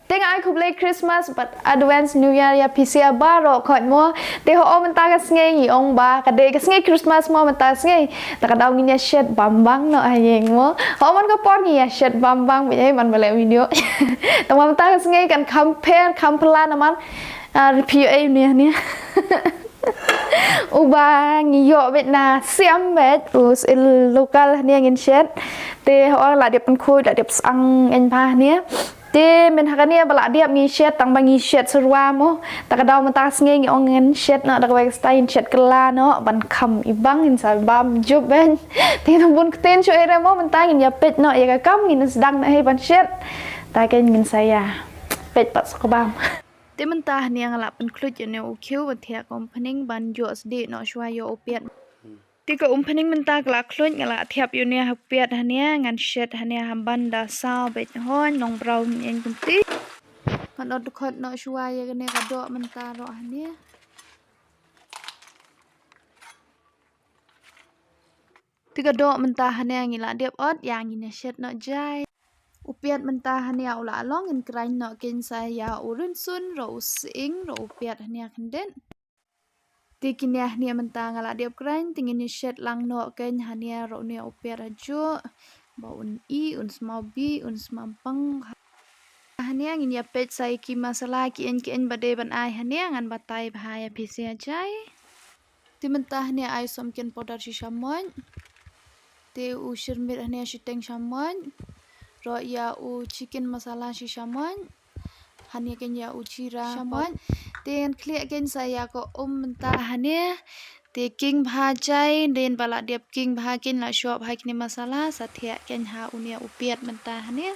Tiếng ai cũng lấy Christmas but Advance New Year ya PCA ba rồi khỏi mua thì họ mình ta cái ngay nghỉ ông ba cái đây cái ngay Christmas mua mình ta ngay ta cái đầu nghe Shet bam bang nó hay gì mua họ mình có post nghe Shet bam bang vậy mình phải làm videoแต่ว่าmình ta cái ngayกัน compare นะมันPA เนี่ย Uba ngiyo bet na siam bet us localเนี่ยเงิน Shet แต่họ là điệpคุยlà điệp sang anh pa เนี่ยที่เป็นฮักเนี่ยบลาเดียมีเช็ดตั้งบางมีเช็ดสวาโมแต่กระดามันตาสเงี้ยองเงินเช็ดเนาะแต่ก็ไปสไตล์เช็ดกลาเนาะบันคำอีบังอินสายบามจุบเป็นที่ทั้งบนเต้นช่วยอะไรโมมันตาเงินยาเป็ดเนาะอย่างกับเงินสดังให้บันเช็ดตาเงินsayaเป็ดปัสกบามที่มันตาเนี่ยงละเป็นคลุดอยู่ในอุคิวบันเทียกอมพนิงบันโยสดีเนาะช่วยโยโอเปียนที่ก็พนิงมันตากลาคลุ้นกันละเทียบอยู่เนี่ยฮับเปียดฮันเนี่ยงานเช็ดฮันเนี่ยฮัมบันดาซาวเบ็ดห้อนน้องเบราเองกุมตีมันอดคนเนาะช่วยกันเนี่ยกระโดดมันตารอฮันเนี่ยที่กระโดดมันตาฮันเนี่ยงี้ละเดียบอดอย่างงี้เนี่ยเช็ดเนาะใจอุเปียดมันตาฮันเนี่ยเอาละล้องเงินไกลเนาะกินใส่ยาอุรุนซุนเราสิงเราอุเปียดฮันเนี่ยคันเด่นที่กินเนี่ยมันตางละเดียบกรันติงินเช็ดลังเนาะกันฮันเนี่ยเราเนี่ยอุเปียดจุบ่อุนอีอุนสมาบีอุนสมาปังฮันเนี่ยงินยาเป็ดใส่กิมาสลากินบะเดบันไอฮันเนี่ยงันบะไตพายพิเศษใจที่มันตาฮันเนี่ยไอสมกินปอดชิชามอนที่อูชิรมิดฮันเนี่ยชิเต็งชามอนรอยาอูชิคเก้นมาซาลาชิชามอนฮันเนี่ยกันยาอูชิราชามอนเตียนเคลียกันsayaก็มันตาฮันเนี่ยเตียกิ้งพาใจเดินบลาเดียบกิ้งพากินละชอบพากินมาซาลาสัตเทียกันหาอุเนี่ยอุเปียดมันตาฮันเนี่ย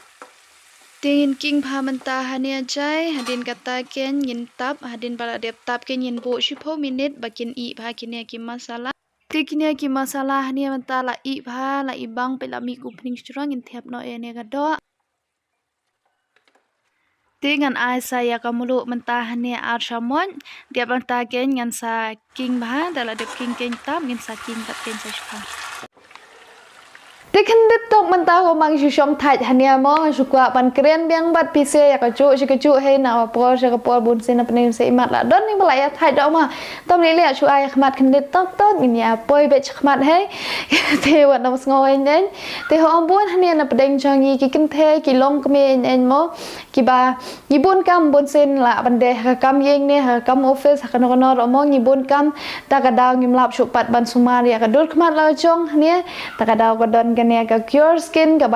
เตียนกิ้งพามันตาฮันเนี่ยใจฮันดินกตาเกนยินตับฮันดินบลาเดียบตับเกนยินโบ10 มินิทบักินอีพากินเนี่ยกินมาซาลาที่กินเนี่ยกินมาซาลาฮันเนี่ยมันตาละอีพาละอีบังไปละมีกุพนิงชุรังยินเทียบเนาะเนี่ยก็ดอDengan saya kamu mentah ni arsamon dia mentah dengan sa king bah dalam dia king tam dengan sa king tak king sa suka. Tekan detok mentah omang syom thai hanya mong suka pan keren biang bat pise ya kecu hey na apa saya kapol bun sen apa ni saya imat lah don ni malaya thai dak mah tom ni lihat suai khmat kendet tok ini apa be khmat hey te wat nam ngoi nen te ho bun hanya na pedeng changi ki kin the ki long kme en mo ki ba ni bun kam bun sen la ban de kam yeng ni kam office kan no ro mo ni bun kam ta ka daw ngim lap supat ban sumar ya ka dul khmat la chong ni ta ka daw ka donกันเนี่ยกับ CureSkin กับบ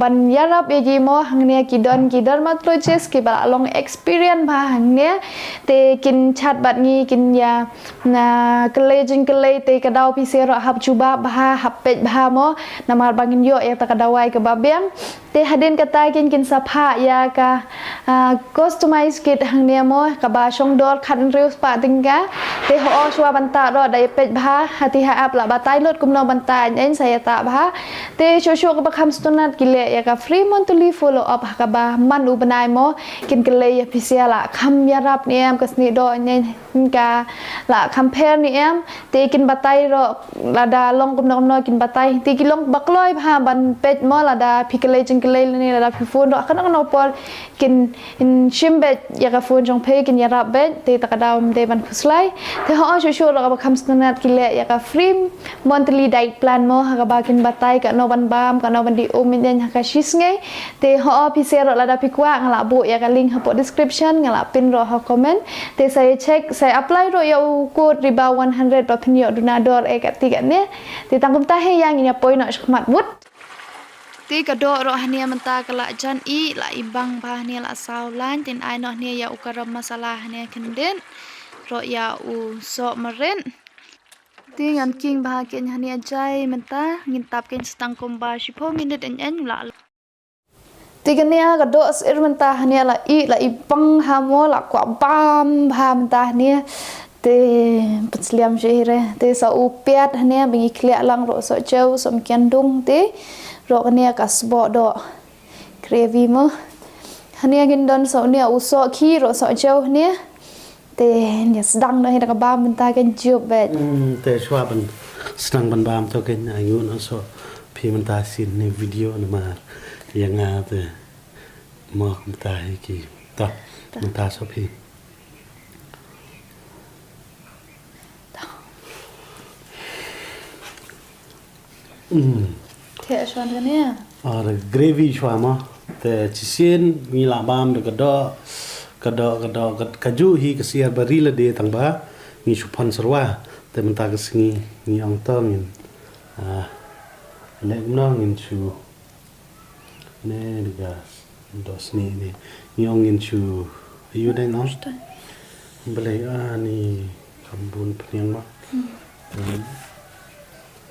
บันยารับยาจีโมหังเนี่ยกิดอนdermatologist กิบลอง experience พาหังเนี่ยเตกินชัดบัดนี้กินยากเลจิงกเลเตกระดาวพิเศษหับจูบาบาหับเป็ดบาโมนามาบางกินโยเอตกระดาวไว้กับบาเบียงเตหัดินกระต่ายกินสภาพยากะcustomize กิดหังเนี่ยโมกับบาชงดอดคันริวสปาติงกะเตหัวชัวบันตารอได้เป็ดบาหัติหาอับละบาตายลดกุมนอบันตาเอ็นใส่ตาบาเตชัวกับคำสตุนัดกิเลยกับ free monthly follow up กับบามันอุปนัยโมกินกิเลยพิเศษละคำยารับเนี่ยก็สนิทดอเนี่ยกะละคำเพลเนี่ยเตกินบัตไตรอละดาลงกุมนอกินบัตไตเตกินลงบักลอยพาบันเป็ดโมละดาพิกเลจิงกิเลนี่ละดาพิฟูนรอขณะนอปอลกินชิมเบ็ดยากฟูนจงเพกินยารับเบ็ดเตตะกระดาวเตบันคุสไลเตเขาชัวกับคำสตุนัดกิเลยกับ free monthly diet plan โมกับบากินบัตไตกับนอบันบามกับนอบันดีโอมินเดนฮักชิสไงเตเขาพิเศษรอละดาพิกว่างละบุยกับลิงก์หับ description ละปินรอหับคอมเมนต์เตsaya check saya apply ro ya ukut riba 100 pa penyo donador tiga ne ti tangkum tahe yang ini poi nak khmat wut ti kado ro hania menta kala jan i la ibang ba hania la saulan tin ai no hania ya ukaram masalah hania kenden ro ya u so meren ti ngan king ba ken hania jai menta ngin tap ken stangkum ba 10 minit en la tiga ni agak dos mentah ni la ipang hamo la kwa bam ha mentah ni te pensliam jere te sa upiat ni bingi kliak lang ro so jauh so mkian dung te ro ni kasbo do gravy mo hani agin don so ni uso ki ro so jauh ni te ni sedang dah dak bam mentah kan jub bet te shwa ban sedang ban bam to ken ayu no so พี่มันตาสินในวิดีโอนะมาอย่างงาแต่มอกมันตาให้กี่ต่อมันตาชอบพี่เทชวนกันเนี่ยอะไรเกรวี่ชัวร์มั้งแต่ชิเซียนมีลาบามเด็กกระดอกระจูฮีกเสียบริลเดตั้งบ้ามีชุพันสระว่าแต่มันตากสิงมีอังต้องเงินเล็กน้องเงินชูเนี่ยดีกว่าดอสนี่นี่มีอังเงินชูอายุได้น้องเบลย์นี่คำบุญเพียงมั้ง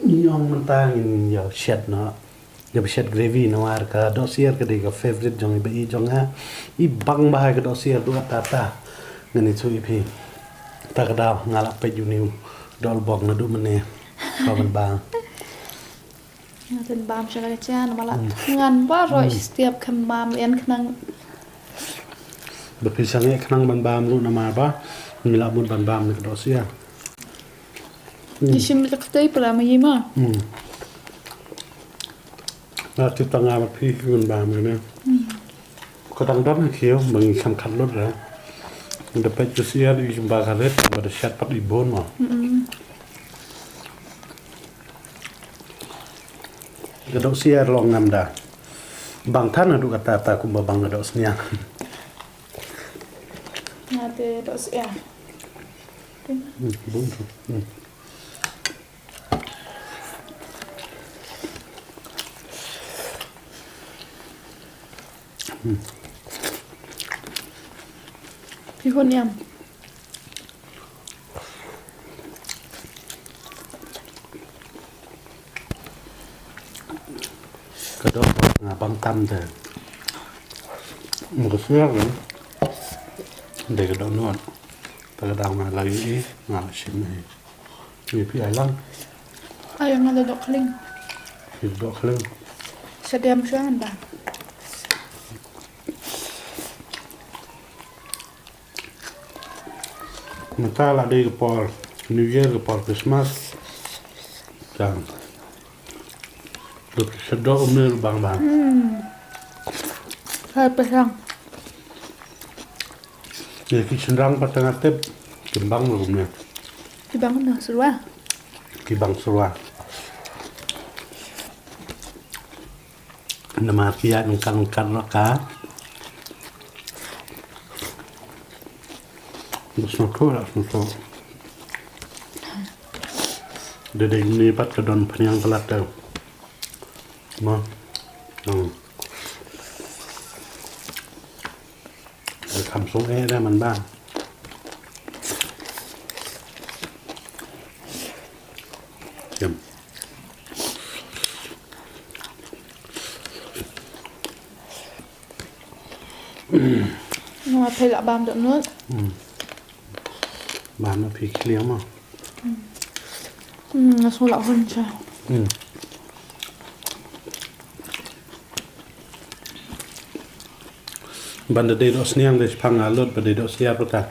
มีอังมันตาเงินยาวเช็ดเนาะजब शेट gravy noir का दोहsyiar का देगा favourite Jong बे जोंग है ई बंग बाय का dohsyiar दो ताता ngani chu i phi ta ka daw ngala pe ju niu dol bong na du mane ba ban baเป็นบามชะกะจานมาละงานว่ารอยสเตียบคำบามเอ็นขนังบ่พี่สังเกขนังban bam lu na ma ba mi la mun ban bam ni ka dohsyiarดิชิมจะกระตุ้ยปลามายี่มาแล้วที่ตั้งงานพี่มันบามเลยเนี่ยก็ดังด้านเขียวบางคำขัดรถแล้วมันจะไปจุดเสียดีบางครั้งเลยมันจะชัดปัดอีโบนมั้งกระโดดเสียลองนำได้บางท่านดูกระตาคุมบางกระโดดเสียงานเดดอสเอียบุ้งพี่คนยกระโดดบางตั้มเถอะมันก็เสื้อเลยเด็กกระโดดนวดแต่กระดางมาอะไรอีงานชิ้นนี้มีพี่ไอ้ล่างยังงานดอกคลิงพี่ดอกครึ่งแสดงช่วยกันบ้างมันถ้าเราได้กับพอนิวเยียร์กับพอคริสต์มาสจังดูสะดอกมือบางใช่ไปสั่งเนี่ยที่ฉันรังปัตตานีเต็มกินบางหรือเนี่ยที่บางคนหนึ่งสุดว่ากินบางสุราน้ำมันที่ยังกันรักษาBesnoku lah besnoku. Jadi ini pat kedon penyang kelat dah. Mah, cắm xuống cái ra mình ban. Chấm. Nhưng mà thấy là băm được nước. Bám nó phì liếm mà. Nó sâu lạo hơn sao? Ban day dohsyiar des pangalot ban day dohsyiar pata.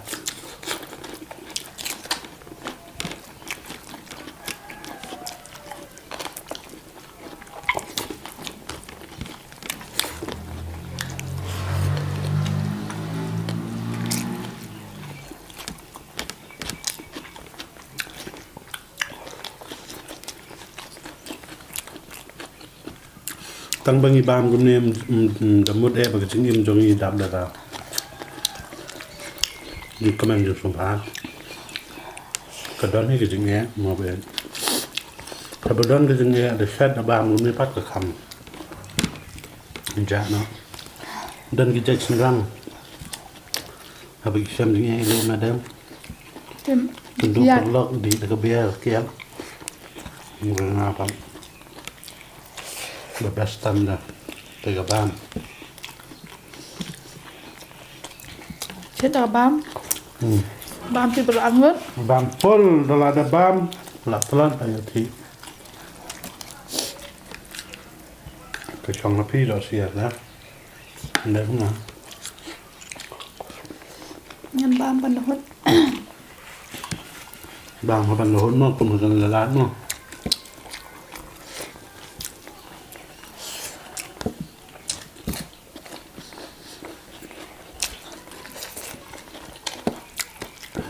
Tang bangi bam gumnem damut bagi cingim jongi dab dara. Di komen jo sumpa. Kadon ni ke jinge mo be. Kadon ke jinge ada shet bam gumne pat ke kham. Ja no. Dan ki jaj rang. Habis sam jinge le madam. Tunduk perlok di ke biar kiam. Ngena apa? Bebas tanda tiga bam. Chết bam. Bam thì bự ăn hết. Bam full, dah ada bam, lah telan ayo ti. Kecong napi dohsyiar dah. Ndak na. Nhân bam ban hốt. Bam ban hốt mo pun kan lalat mo.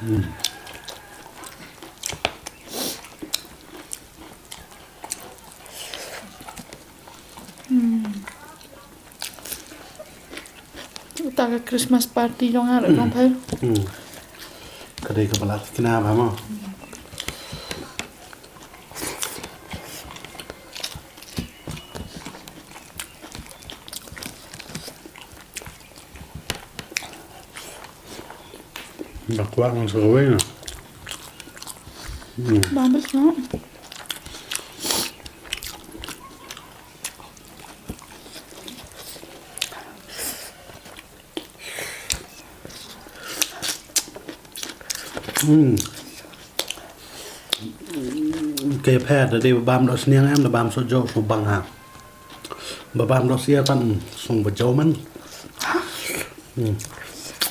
Tak ke Christmas party dong ada dong pai. Kedai kepala kenapa mau? Bakwan ang saway na. Bagus no. Kaya pet ada babam dos niang em babam so jo so bang ha. Babam dos ia pan song bajau man.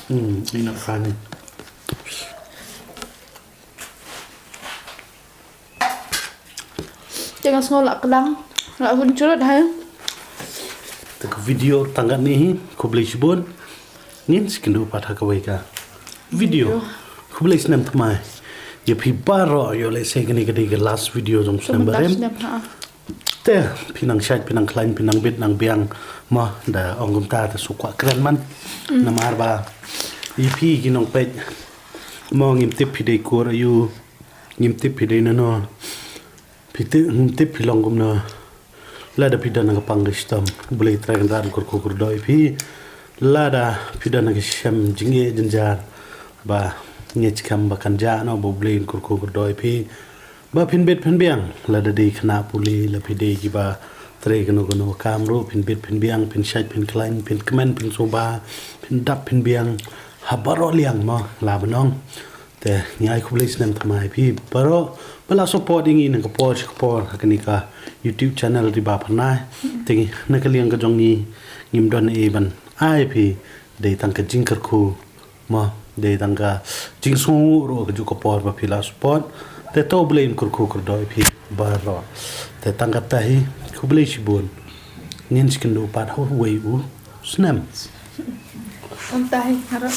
Ini nak kan. Jangan ngolak kedang. Lak hun curut ha. Tak video tangga ni ko beli sibun. Nin skindu patha ka ka. Video. Ko beli senam tmai. Ya pi baro yo le se gani gadi ke last video jong senam barem. Te pinang syait pinang klain pinang bit nang biang ma da ongum ta ta sukwa kren man. Namar ba. Ipi ginong pet. Mo ngim tip pidei kur ayu. Ngim tip pidei na no. Piti tip pilong gum na. Lada pidana ka pangristam. Boleh trakan dan kur doi pi. Lada pidana ka syam jinge jenjar. Ba ngech kam bakan ja no boleh kur doi pi. Ba pin bet pin biang. Lada di kena puli la pidei ki ba tre kano kamro pin bet pin biang pin syait pin klain pin kemen pin soba pin dap pin biang habaro liang mo la banong. Te ngai kublis nem thamai pi baro bala supporting in ka por hakani ka YouTube channel di ba phanai tingi nakaliang ka jong ni ngim don e ban ai pi de tang ka jingkar khu ma de tang ka jingsu ro ka ju ka por ba phila support te to blame kur doi pi baro te tang ka tahi kublis bun nin skin do pat ho wei u snam Ontai harap